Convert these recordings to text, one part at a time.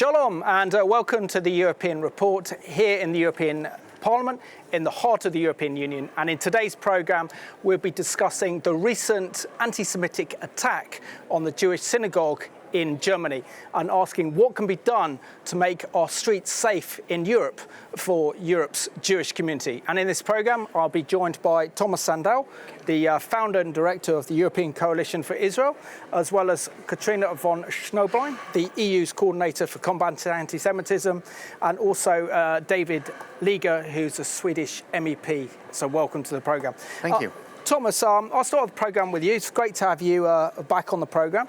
Shalom and welcome to the European Report here in the European Parliament, in the heart of the European Union. And in today's programme, we'll be discussing the recent anti-Semitic attack on the Jewish synagogue in Germany and asking what can be done to make our streets safe in Europe for Europe's Jewish community. And in this programme, I'll be joined by Thomas Sandel, the founder and director of the European Coalition for Israel, as well as Katrina von Schnoblein, the EU's coordinator for combating anti-Semitism, and also David Liga, who's a Swedish MEP. So welcome to the programme. Thank you. Thomas, I'll start the programme with you. It's great to have you back on the programme.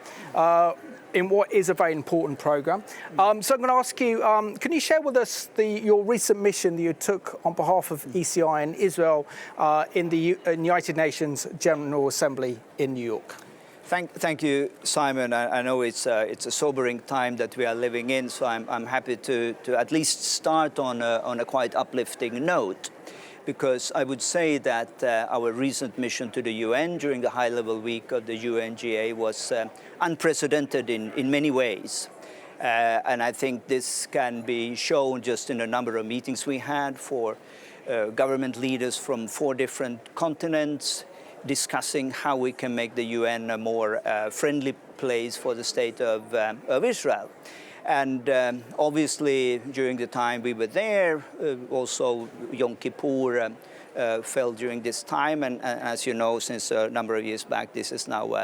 In what is a very important programme. So I'm going to ask you, can you share with us your recent mission that you took on behalf of ECI in Israel in the United Nations General Assembly in New York? Thank you, Simon. I know it's a sobering time that we are living in, so I'm happy to at least start on a quite uplifting note. Because I would say that our recent mission to the UN during the high-level week of the UNGA was unprecedented in many ways. And I think this can be shown just in a number of meetings we had for government leaders from 4 different continents, discussing how we can make the UN a more friendly place for the state of Israel. And obviously, during the time we were there, also Yom Kippur fell during this time. And as you know, since a number of years back, this is now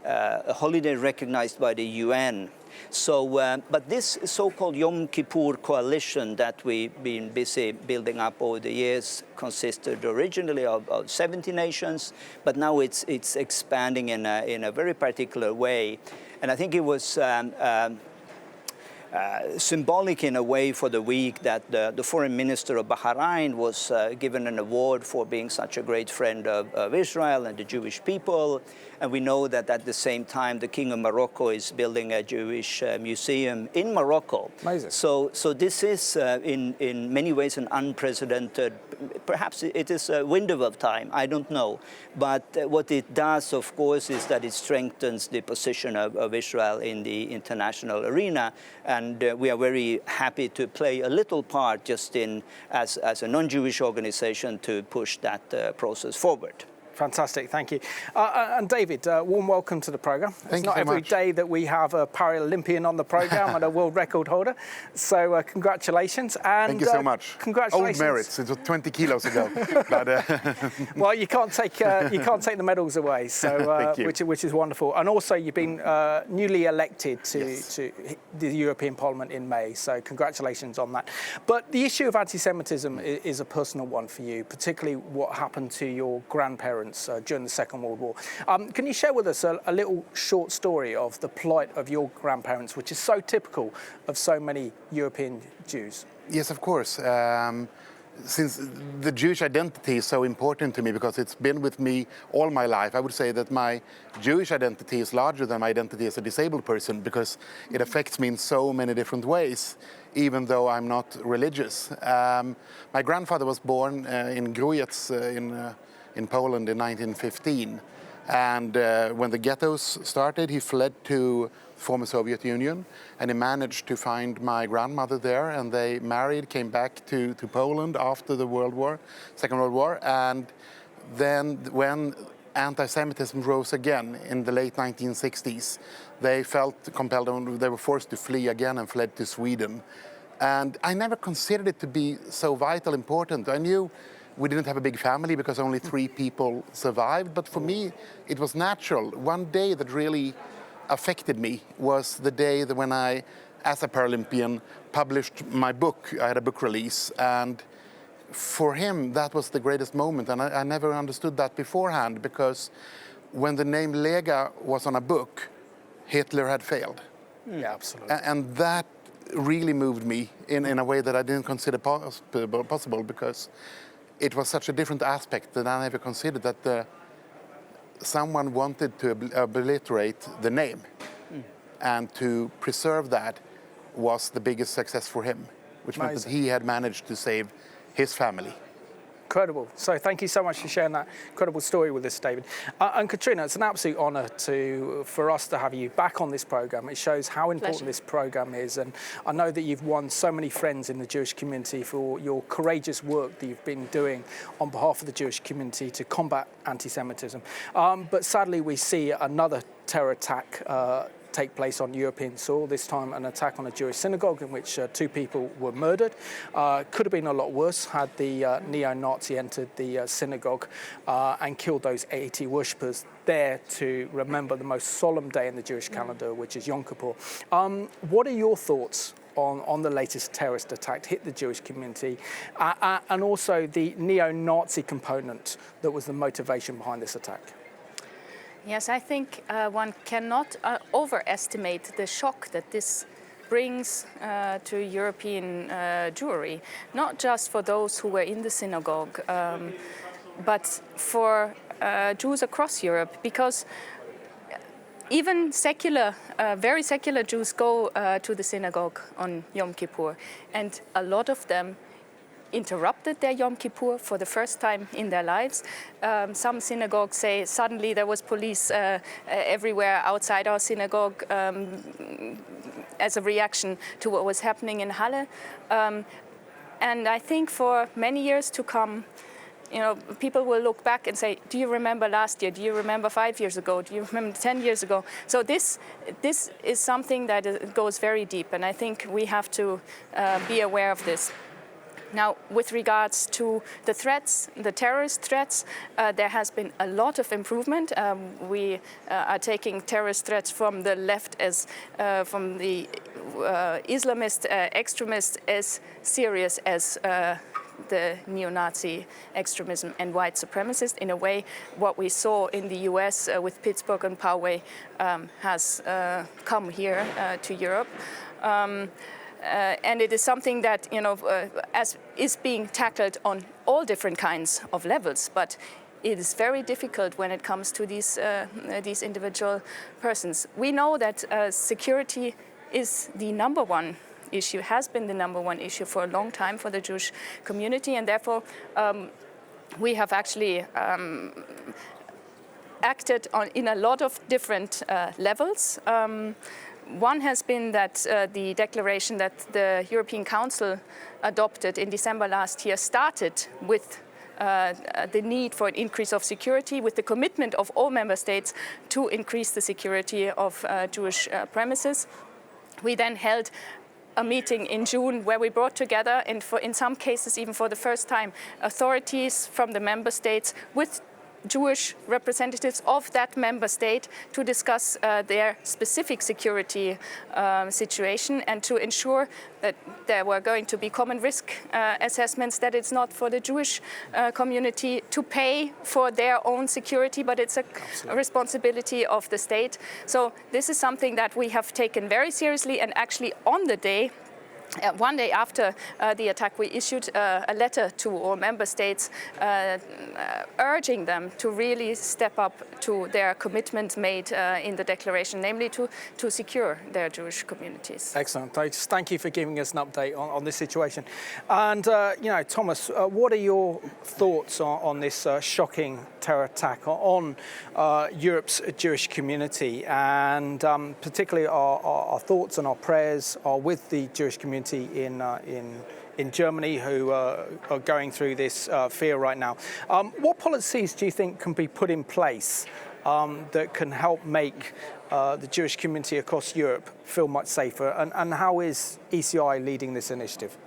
a holiday recognized by the UN. So, but this so-called Yom Kippur coalition that we've been busy building up over the years consisted originally of 70 nations, but now it's expanding in a very particular way. And I think it was symbolic in a way for the week that the foreign minister of Bahrain was given an award for being such a great friend of Israel and the Jewish people. And we know that at the same time, the King of Morocco is building a Jewish museum in Morocco. Amazing. So this is in many ways an unprecedented, perhaps it is a window of time, I don't know. But what it does, of course, is that it strengthens the position of Israel in the international arena. And we are very happy to play a little part just as a non-Jewish organization to push that process forward. Fantastic, thank you. And David, warm welcome to the programme. It's not every day that we have a Paralympian on the programme and a world record holder. So congratulations. And, thank you so much. Congratulations. Old merits. It was 20 kilos ago. But, well, you can't take the medals away. So which is wonderful. And also, you've been newly elected to the European Parliament in May. So congratulations on that. But the issue of anti-Semitism is a personal one for you, particularly what happened to your grandparents during the Second World War. Can you share with us a little short story of the plight of your grandparents, which is so typical of so many European Jews? Yes, of course. Since the Jewish identity is so important to me because it's been with me all my life, I would say that my Jewish identity is larger than my identity as a disabled person because it affects me in so many different ways, even though I'm not religious. My grandfather was born in Grudziądz in Poland in 1915. And when the ghettos started, he fled to the former Soviet Union, and he managed to find my grandmother there, and they married, came back to Poland after the Second World War. And then when anti-Semitism rose again in the late 1960s, they felt compelled, they were forced to flee again and fled to Sweden. And I never considered it to be so vital important. I knew we didn't have a big family because only 3 people survived, but for me, it was natural. One day that really affected me was the day that when I, as a Paralympian, published my book. I had a book release, and for him, that was the greatest moment, and I never understood that beforehand, because when the name Lega was on a book, Hitler had failed. Yeah, absolutely. And that really moved me in a way that I didn't consider possible, because it was such a different aspect that I never considered, that someone wanted to obliterate the name. And to preserve that was the biggest success for him, which meant that he had managed to save his family. Incredible. So thank you so much for sharing that incredible story with us, David. And Katrina, it's an absolute honour for us to have you back on this programme. It shows how important this programme is, and I know that you've won so many friends in the Jewish community for your courageous work that you've been doing on behalf of the Jewish community to combat anti-Semitism. But sadly, we see another terror attack take place on European soil, this time an attack on a Jewish synagogue in which 2 people were murdered. Could have been a lot worse had the neo-Nazi entered the synagogue and killed those 80 worshippers there to remember the most solemn day in the Jewish calendar, which is Yom Kippur. What are your thoughts on the latest terrorist attack to hit the Jewish community and also the neo-Nazi component that was the motivation behind this attack? Yes, I think one cannot overestimate the shock that this brings to European Jewry, not just for those who were in the synagogue, but for Jews across Europe, because even secular, very secular Jews go to the synagogue on Yom Kippur, and a lot of them interrupted their Yom Kippur for the first time in their lives. Some synagogues say suddenly there was police everywhere outside our synagogue as a reaction to what was happening in Halle. And I think for many years to come, people will look back and say, do you remember last year? Do you remember 5 years ago? Do you remember 10 years ago? So this is something that goes very deep, and I think we have to be aware of this. Now, with regards to the threats, the terrorist threats, there has been a lot of improvement. We are taking terrorist threats from the left as from the Islamist extremists as serious as the neo-Nazi extremism and white supremacists. In a way, what we saw in the US with Pittsburgh and Poway has come here to Europe. And it is something that as is being tackled on all different kinds of levels, but it is very difficult when it comes to these individual persons. We know that security is the number one issue, has been the number one issue for a long time for the Jewish community, and therefore we have actually acted in a lot of different levels. One has been that the declaration that the European Council adopted in December last year started with the need for an increase of security, with the commitment of all member states to increase the security of Jewish premises. We then held a meeting in June where we brought together, and in some cases even for the first time, authorities from the member states with Jewish representatives of that member state to discuss their specific security situation and to ensure that there were going to be common risk assessments, that it's not for the Jewish community to pay for their own security, but it's a responsibility of the state. So this is something that we have taken very seriously, and actually on the day, one day after the attack, we issued a letter to all member states urging them to really step up to their commitment made in the declaration, namely to secure their Jewish communities. Excellent. Thank you for giving us an update on this situation. And, Thomas, what are your thoughts on this shocking terror attack on Europe's Jewish community? And particularly our thoughts and our prayers are with the Jewish community in Germany who are going through this fear right now. What policies do you think can be put in place that can help make the Jewish community across Europe feel much safer? And how is ECI leading this initiative?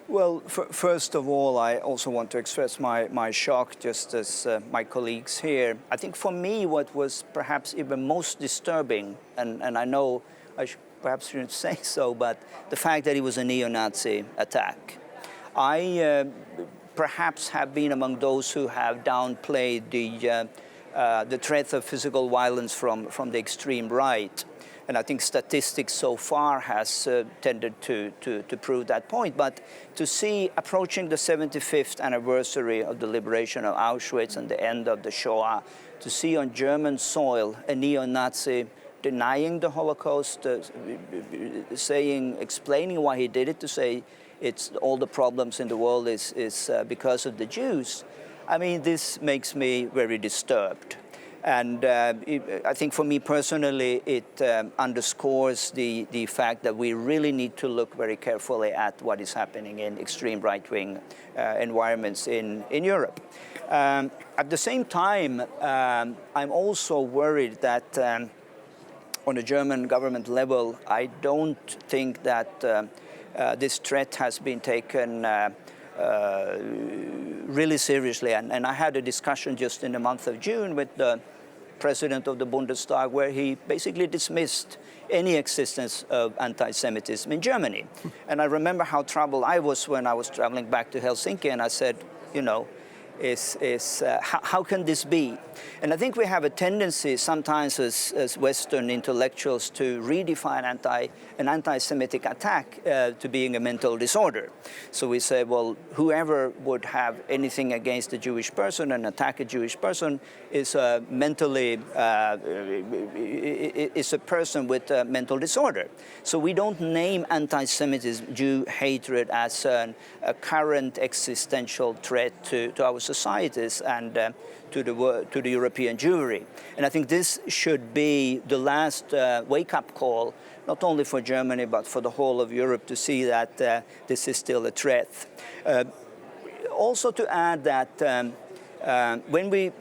Well, first of all, I also want to express my shock, just as my colleagues here. I think for me what was perhaps even most disturbing, and I know I perhaps shouldn't say so, but the fact that it was a neo-Nazi attack. I perhaps have been among those who have downplayed the threat of physical violence from the extreme right. And I think statistics so far has tended to prove that point. But to see approaching the 75th anniversary of the liberation of Auschwitz and the end of the Shoah, to see on German soil a neo-Nazi denying the Holocaust, explaining why he did it, to say it's all the problems in the world is because of the Jews. I mean, this makes me very disturbed. And I think for me personally, it underscores the fact that we really need to look very carefully at what is happening in extreme right-wing environments in Europe. At the same time, I'm also worried that on a German government level, I don't think that this threat has been taken really seriously. And I had a discussion just in the month of June with the president of the Bundestag, where he basically dismissed any existence of anti-Semitism in Germany. And I remember how troubled I was when I was traveling back to Helsinki, and I said, you know, how can this be? And I think we have a tendency sometimes as Western intellectuals to redefine an anti-Semitic attack to being a mental disorder. So we say, well, whoever would have anything against a Jewish person and attack a Jewish person is mentally is a person with a mental disorder. So we don't name anti-Semitism, Jew hatred as a current existential threat to our societies and to the European Jewry. And I think this should be the last wake-up call, not only for Germany, but for the whole of Europe, to see that this is still a threat. Also to add that when we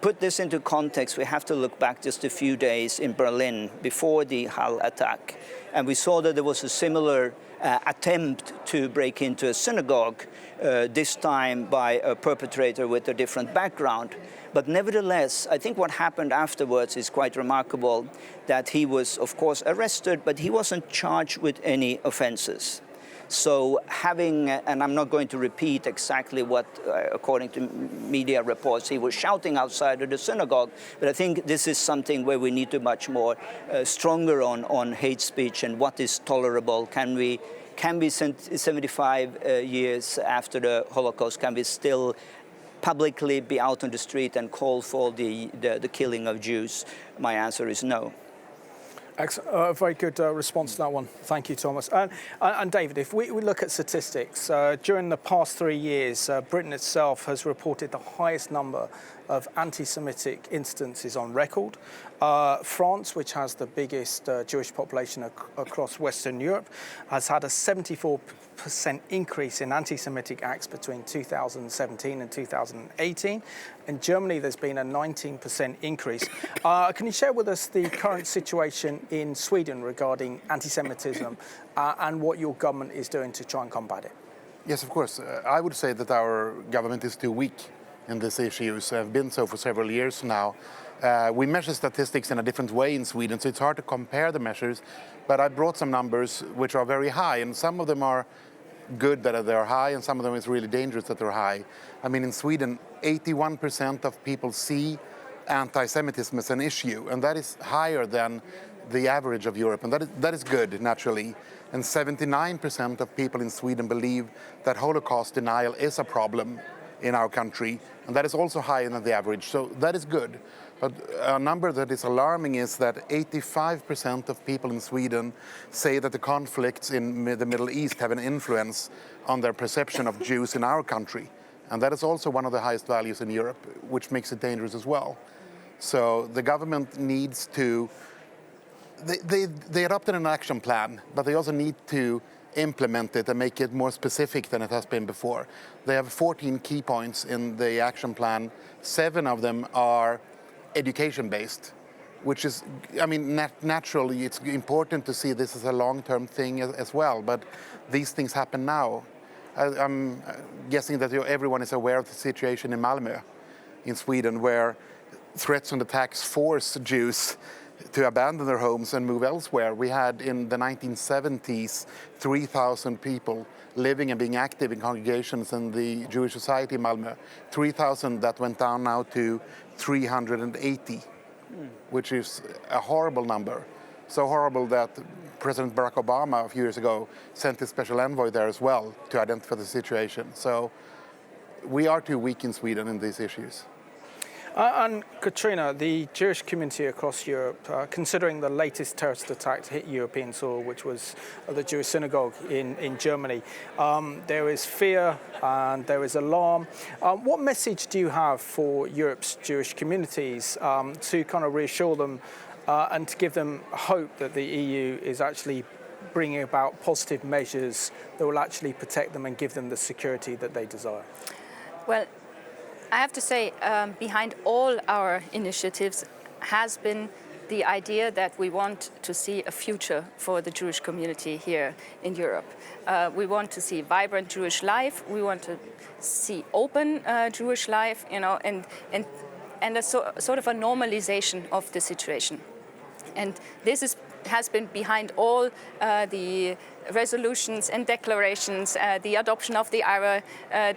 put this into context, we have to look back just a few days in Berlin before the Halle attack. And we saw that there was a similar attempt to break into a synagogue, this time by a perpetrator with a different background. But nevertheless, I think what happened afterwards is quite remarkable, that he was, of course, arrested, but he wasn't charged with any offenses. So having, and I'm not going to repeat exactly what, according to media reports, he was shouting outside of the synagogue, but I think this is something where we need to much more stronger on hate speech and what is tolerable. Can we 75 years after the Holocaust, can we still publicly be out on the street and call for the killing of Jews? My answer is no. Excellent. Very good response to that one. Thank you, Thomas. And David, if we look at statistics, during the past 3 years, Britain itself has reported the highest number of anti-Semitic instances on record. France, which has the biggest Jewish population across Western Europe, has had a 74% increase in anti-Semitic acts between 2017 and 2018. In Germany, there's been a 19% increase. Can you share with us the current situation in Sweden regarding anti-Semitism and what your government is doing to try and combat it? Yes, of course. I would say that our government is too weak in these issues. Have been so for several years now. We measure statistics in a different way in Sweden, so it's hard to compare the measures. But I brought some numbers which are very high, and some of them are good that they're high, and some of them is really dangerous that they're high. I mean, in Sweden, 81% of people see anti-Semitism as an issue, and that is higher than the average of Europe, and that is good, naturally. And 79% of people in Sweden believe that Holocaust denial is a problem in our country, and that is also higher than the average, so that is good. But a number that is alarming is that 85% of people in Sweden say that the conflicts in the Middle East have an influence on their perception of Jews in our country. And that is also one of the highest values in Europe, which makes it dangerous as well. So the government needs to, they adopted an action plan, but they also need to implement it and make it more specific than it has been before. They have 14 key points in the action plan. 7 of them are education-based, which is, I mean, naturally it's important to see this as a long-term thing as well, but these things happen now. I'm guessing that everyone is aware of the situation in Malmö, in Sweden, where threats and attacks force Jews to abandon their homes and move elsewhere. We had in the 1970s 3,000 people living and being active in congregations in the Jewish society in Malmö. 3,000 that went down now to 380, which is a horrible number. So horrible that President Barack Obama a few years ago sent his special envoy there as well to identify the situation. So we are too weak in Sweden in these issues. And Katrina, the Jewish community across Europe, considering the latest terrorist attack to hit European soil, which was the Jewish synagogue in Germany, there is fear and there is alarm. What message do you have for Europe's Jewish communities to kind of reassure them and to give them hope that the EU is actually bringing about positive measures that will actually protect them and give them the security that they desire? Well, I have to say, behind all our initiatives has been the idea that we want to see a future for the Jewish community here in Europe. We want to see vibrant Jewish life. We want to see open Jewish life, and a sort of a normalization of the situation. And this has been behind all the resolutions and declarations, the adoption of the IRA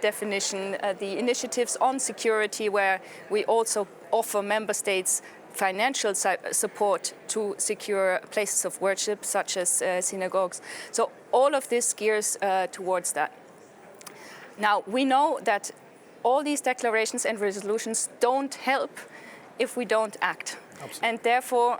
definition, the initiatives on security, where we also offer member states financial support to secure places of worship, such as synagogues. So all of this gears towards that. Now, we know that all these declarations and resolutions don't help if we don't act. Absolutely. And therefore,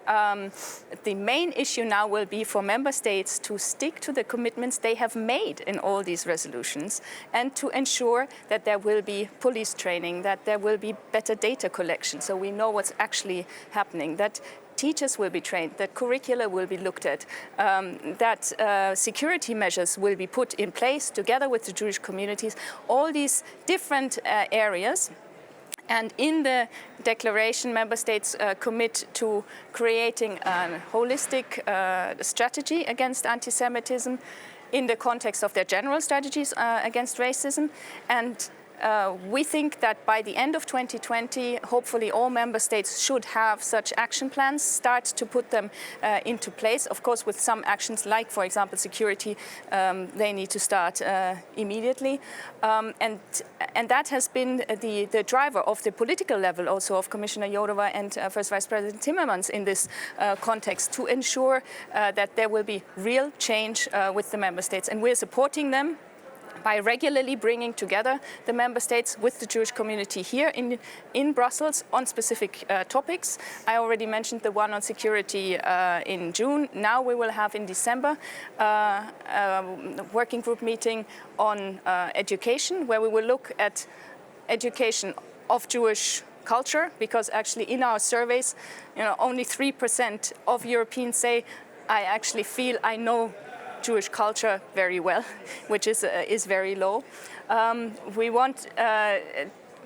the main issue now will be for member states to stick to the commitments they have made in all these resolutions, and to ensure that there will be police training, that there will be better data collection, so we know what's actually happening, that teachers will be trained, that curricula will be looked at, that security measures will be put in place together with the Jewish communities, all these different areas. And in the declaration, member states commit to creating a holistic strategy against anti-Semitism in the context of their general strategies against racism. And we think that by the end of 2020, hopefully all member states should have such action plans, start to put them into place. Of course, with some actions like, for example, security, they need to start immediately. And that has been the driver of the political level also of Commissioner Jourova and First Vice President Timmermans in this context, to ensure that there will be real change with the member states. And we're supporting them by regularly bringing together the member states with the Jewish community here in Brussels on specific topics. I already mentioned the one on security in June. Now we will have in December a working group meeting on education, where we will look at education of Jewish culture, because actually in our surveys, only 3% of Europeans say, I actually feel I know Jewish culture very well, which is very low. We want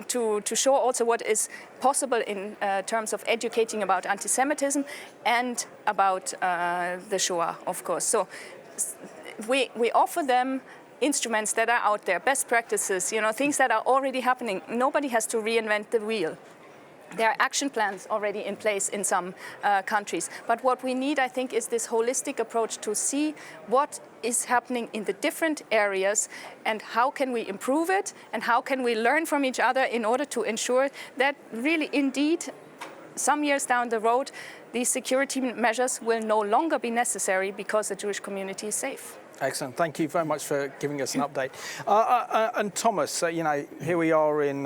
to show also what is possible in terms of educating about anti-Semitism and about the Shoah, of course. So we offer them instruments that are out there, best practices, things that are already happening. Nobody has to reinvent the wheel. There are action plans already in place in some countries. But what we need, I think, is this holistic approach to see what is happening in the different areas and how can we improve it and how can we learn from each other in order to ensure that really, indeed, some years down the road, these security measures will no longer be necessary because the Jewish community is safe. Excellent. Thank you very much for giving us an update. And Thomas, here we are in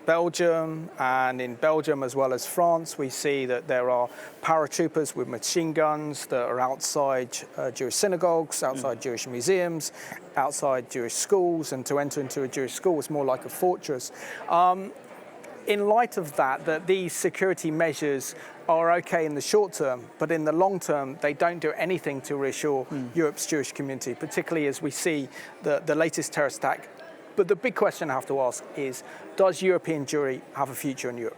Belgium, and in Belgium as well as France, we see that there are paratroopers with machine guns that are outside Jewish synagogues, outside Jewish museums, outside Jewish schools, and to enter into a Jewish school is more like a fortress. In light of that these security measures are okay in the short term, but in the long term, they don't do anything to reassure Europe's Jewish community, particularly as we see the latest terrorist attack. But the big question I have to ask is, does European Jewry have a future in Europe?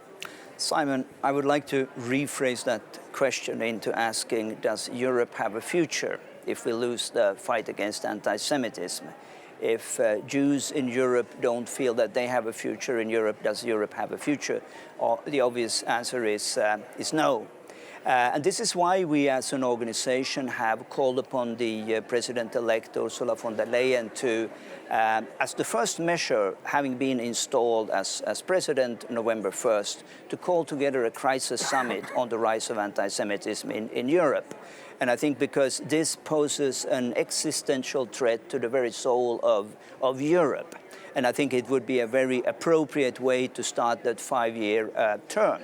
Simon, I would like to rephrase that question into asking, does Europe have a future if we lose the fight against anti-Semitism? If Jews in Europe don't feel that they have a future in Europe, does Europe have a future? The obvious answer is no. And this is why we as an organization have called upon the President-elect Ursula von der Leyen to, as the first measure, having been installed as President November 1st, to call together a crisis summit on the rise of anti-Semitism in Europe. And I think because this poses an existential threat to the very soul of Europe. And I think it would be a very appropriate way to start that 5-year term.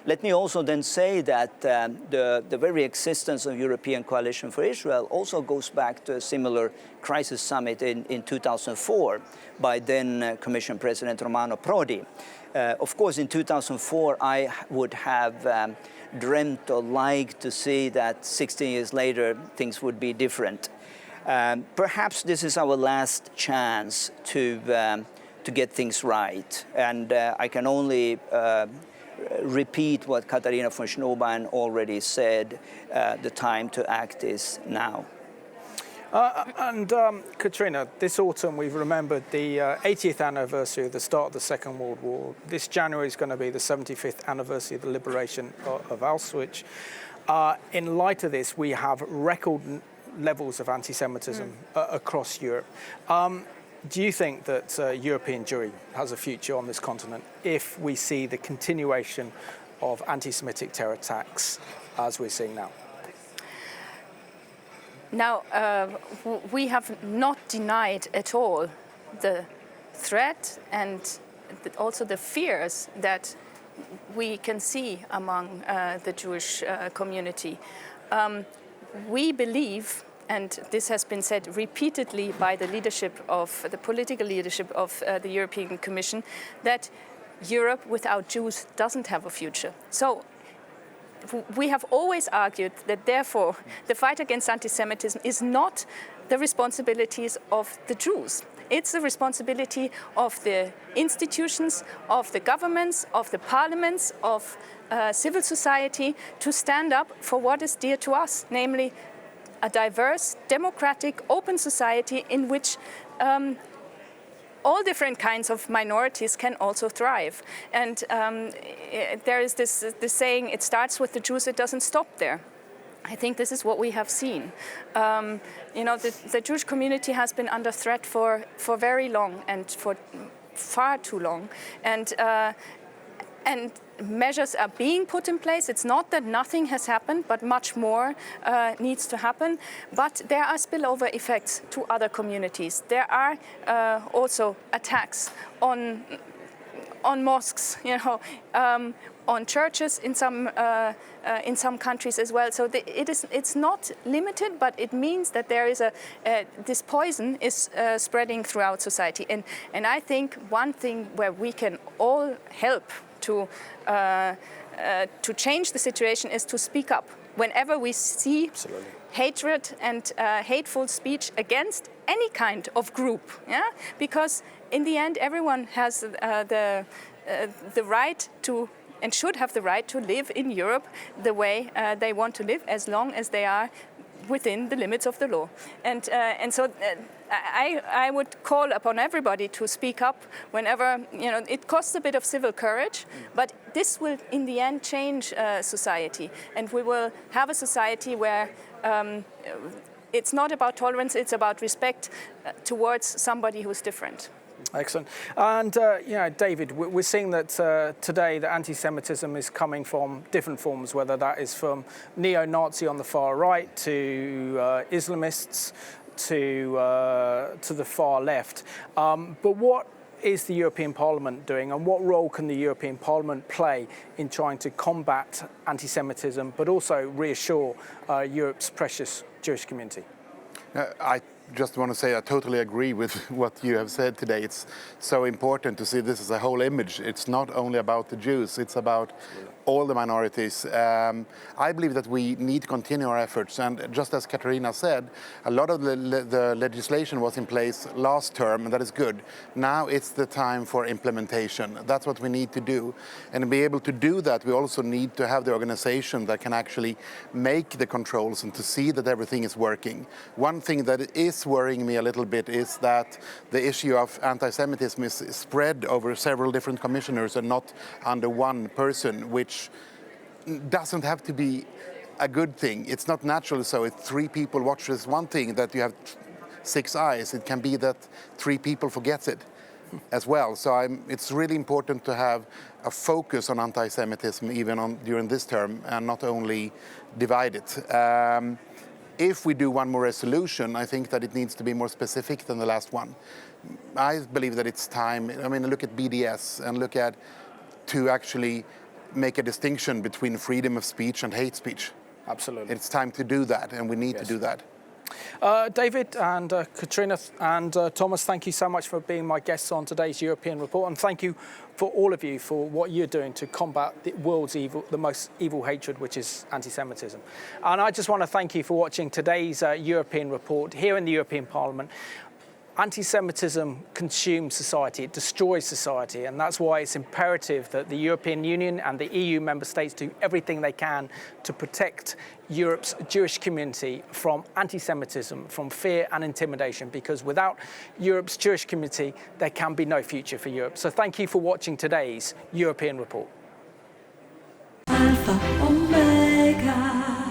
Let me also then say that the very existence of European Coalition for Israel also goes back to a similar crisis summit in 2004 by then Commission President Romano Prodi. Of course, in 2004, I would have dreamt or liked to see that 16 years later, things would be different. Perhaps this is our last chance to get things right. And I can only repeat what Katharina von Schnobein already said, the time to act is now. Katrina, this autumn we've remembered the 80th anniversary of the start of the Second World War. This January is going to be the 75th anniversary of the liberation of Auschwitz. In light of this, we have record levels of anti-Semitism across Europe. Do you think that European Jewry has a future on this continent if we see the continuation of anti-Semitic terror attacks as we're seeing now? Now, we have not denied at all the threat and also the fears that we can see among the Jewish community. We believe, and this has been said repeatedly by the leadership of the political leadership of the European Commission, that Europe without Jews doesn't have a future. So we have always argued that therefore the fight against anti-Semitism is not the responsibilities of the Jews. It's the responsibility of the institutions, of the governments, of the parliaments, of civil society to stand up for what is dear to us, namely a diverse, democratic, open society in which all different kinds of minorities can also thrive. And there is this saying, it starts with the Jews, it doesn't stop there. I think this is what we have seen. The Jewish community has been under threat for very long and for far too long. And measures are being put in place. It's not that nothing has happened, but much more needs to happen. But there are spillover effects to other communities. There are also attacks on mosques, on churches in some countries as well. So it's not limited, but it means that there is this poison is spreading throughout society. And I think one thing where we can all help to change the situation is to speak up whenever we see Absolutely. Hatred and hateful speech against any kind of group. Yeah, because in the end, everyone has the right to and should have the right to live in Europe the way they want to live, as long as they are within the limits of the law. And so I would call upon everybody to speak up whenever, it costs a bit of civil courage, but this will in the end change society. And we will have a society where it's not about tolerance, it's about respect towards somebody who's different. Excellent. And, David, we're seeing that today the anti-Semitism is coming from different forms, whether that is from neo-Nazi on the far right to Islamists to the far left. But what is the European Parliament doing, and what role can the European Parliament play in trying to combat anti-Semitism, but also reassure Europe's precious Jewish community? I just want to say I totally agree with what you have said today. It's so important to see this as a whole image. It's not only about the Jews, it's about all the minorities. I believe that we need to continue our efforts, and just as Katarina said, a lot of the legislation was in place last term, and that is good. Now it's the time for implementation. That's what we need to do. And to be able to do that, we also need to have the organization that can actually make the controls and to see that everything is working. One thing that is worrying me a little bit is that the issue of anti-Semitism is spread over several different commissioners and not under one person, which doesn't have to be a good thing. It's not natural. So if 3 people watch this one thing, that you have 6 eyes, it can be that 3 people forgets it as well. So it's really important to have a focus on anti-Semitism even during this term, and not only divide it. if we do one more resolution, I think that it needs to be more specific than the last one. I believe that it's time. I mean, look at BDS and look at to actually make a distinction between freedom of speech and hate speech. Absolutely. It's time to do that, and we need to do that. David and Katrina and Thomas, thank you so much for being my guests on today's European Report, and thank you for all of you for what you're doing to combat the world's evil, the most evil hatred, which is anti-Semitism. And I just want to thank you for watching today's European Report here in the European Parliament. Anti-Semitism consumes society, it destroys society, and that's why it's imperative that the European Union and the EU member states do everything they can to protect Europe's Jewish community from anti-Semitism, from fear and intimidation, because without Europe's Jewish community, there can be no future for Europe. So thank you for watching today's European Report. Alfa, Omega.